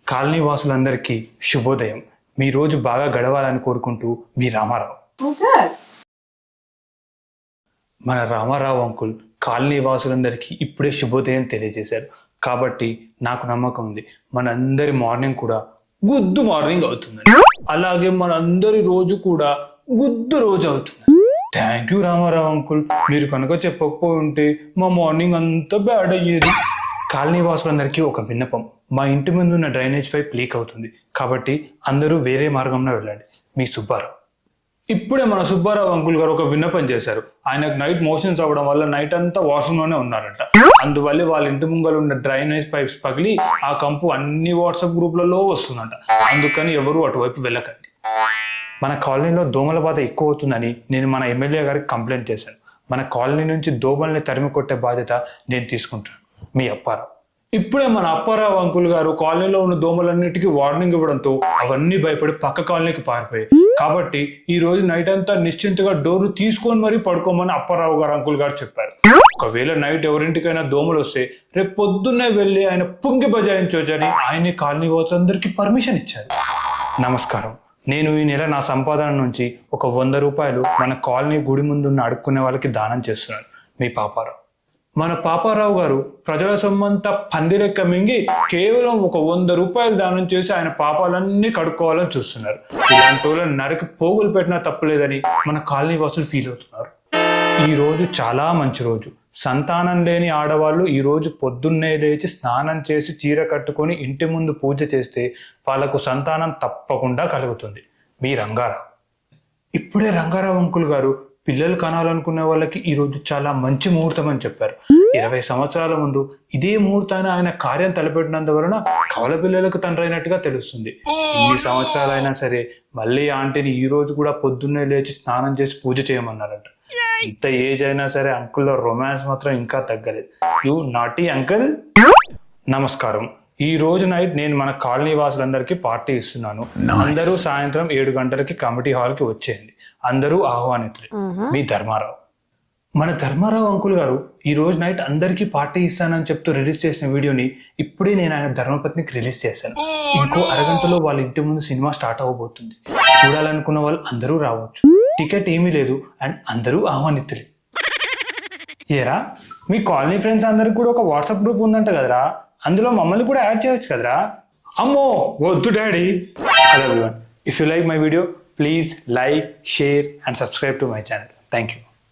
Colony వాసులందరికీ శుభోదయం. మీ రోజు బాగా గడవాలని కోరుకుంటూ మీ రామారావు. మన రామారావు అంకుల్ కాలనీ వాసులందరికీ ఇప్పుడే శుభోదయం తెలియజేశారు. కాబట్టి నాకు నమ్మకం ఉంది మనందరి మార్నింగ్ కూడా గుద్దు మార్నింగ్ అవుతుందని. అలాగే మనందరి రోజు కూడా గుద్దు రోజు అవుతుంది. Thank you Ramarao uncle. మీరు కనుక చెప్పకపోయి ఉంటే మా మార్నింగ్ అంతా బ్యాడ్ అయ్యేది. కాలనీ వాసులందరికీ ఒక విన్నపం. మా ఇంటి ముందు ఉన్న డ్రైనేజ్ పైప్ లీక్ అవుతుంది. కాబట్టి అందరూ వేరే మార్గంలో వెళ్ళండి. మీ సుబ్బారావు. ఇప్పుడే మన సుబ్బారావు అంకుల్ గారు ఒక విన్నపం చేశారు. ఆయనకు నైట్ మోషన్స్ అవ్వడం వల్ల నైట్ అంతా వాష్రూమ్ లోనే ఉన్నారంట. అందువల్ల వాళ్ళ ఇంటి ముంగలు ఉన్న డ్రైనేజ్ పైప్స్ పగిలి ఆ కంపు అన్ని వాట్సాప్ గ్రూప్లలో వస్తుందంట. అందుకని ఎవరు అటువైపు వెళ్ళకండి. మన కాలనీలో దోమల బాధ ఎక్కువ అవుతుందని నేను మన ఎమ్మెల్యే గారికి కంప్లైంట్ చేశాను. మన కాలనీ నుంచి దోమల్ని తరిమి కొట్టే బాధ్యత నేను తీసుకుంటాను. మీ అప్పారావు. ఇప్పుడే మన అప్పారావు అంకుల్ గారు కాలనీలో ఉన్న దోమలన్నిటికీ వార్నింగ్ ఇవ్వడంతో అవన్నీ భయపడి పక్క కాలనీకి పారిపోయాయి. కాబట్టి ఈ రోజు నైట్ అంతా నిశ్చింతగా డోర్లు తీసుకొని మరీ పడుకోమని అప్పారావు గారు అంకుల్ గారు చెప్పారు. ఒకవేళ నైట్ ఎవరింటికైనా దోమలు వస్తే రేపు పొద్దున్నే వెళ్ళి ఆయన పుంగి బజాయించవచ్చని ఆయనే కాలనీ వాళ్ళందరికీ పర్మిషన్ ఇచ్చారు. నమస్కారం. నేను ఈ నెల నా సంపాదన నుంచి ఒక 100 రూపాయలు మన కాలనీ గుడి ముందున్న అడుక్కునే వాళ్ళకి దానం చేస్తున్నాను. మీ పాపారావు. మన పాపారావు గారు ప్రజల సొమ్మంతా పందిరెక్క మింగి కేవలం ఒక 100 రూపాయలు దానం చేసి ఆయన పాపాలన్నీ కడుక్కోవాలని చూస్తున్నారు. ఇలాంటి వాళ్ళని నరికి పోగులు పెట్టినా తప్పులేదని మన కాలనీ వాసులు ఫీల్ అవుతున్నారు. ఈ రోజు చాలా మంచి రోజు. సంతానం లేని ఆడవాళ్ళు ఈ రోజు పొద్దున్నే లేచి స్నానం చేసి చీర కట్టుకొని ఇంటి ముందు పూజ చేస్తే వాళ్ళకు సంతానం తప్పకుండా కలుగుతుంది. మీ రంగారావు. ఇప్పుడే రంగారావు అంకుల్ గారు పిల్లలు కనాలనుకునే వాళ్ళకి ఈ రోజు చాలా మంచి ముహూర్తం అని చెప్పారు. 20 సంవత్సరాల ముందు ఇదే ముహూర్తాన్ని ఆయన కార్యం తలపెట్టినందువలన కవల పిల్లలకు తండ్రి అయినట్టుగా తెలుస్తుంది. ఇన్ని సంవత్సరాలైనా సరే మళ్ళీ ఆంటీని ఈ రోజు కూడా పొద్దున్నే లేచి స్నానం చేసి పూజ చేయమన్నారంట. ఇంత ఏజ్ అయినా సరే అంకుల్లో రొమాన్స్ మాత్రం ఇంకా తగ్గలేదు. You naughty uncle. నమస్కారం. ఈ రోజు నైట్ నేను మన కాలనీ వాసులందరికీ పార్టీ ఇస్తున్నాను. అందరూ సాయంత్రం 7 గంటలకి కమిటీ హాల్ కి వచ్చేయండి. అందరూ ఆహ్వానితులే. మీ ధర్మారావు. మన ధర్మారావు అంకుల్ గారు ఈ రోజు నైట్ అందరికీ పార్టీ ఇస్తానని చెప్తూ రిలీజ్ చేసిన వీడియోని ఇప్పుడే నేను ఆయన ధర్మపత్నికి రిలీజ్ చేశాను. ఇంకో అరగంటలో వాళ్ళ ఇంటి ముందు సినిమా స్టార్ట్ అవ్వబోతుంది. చూడాలనుకున్న వాళ్ళు అందరూ రావచ్చు. టికెట్ ఏమీ లేదు అండ్ అందరూ ఆహ్వానితులే. ఏరా మీ కాలనీ ఫ్రెండ్స్ అందరికి కూడా ఒక వాట్సాప్ గ్రూప్ ఉందంట కదరా, అందులో మమ్మల్ని కూడా యాడ్ చేయొచ్చు కదరా. అమ్మో వద్దు daddy. Hello everyone. If you like my video, please like, share and subscribe to my channel. Thank you.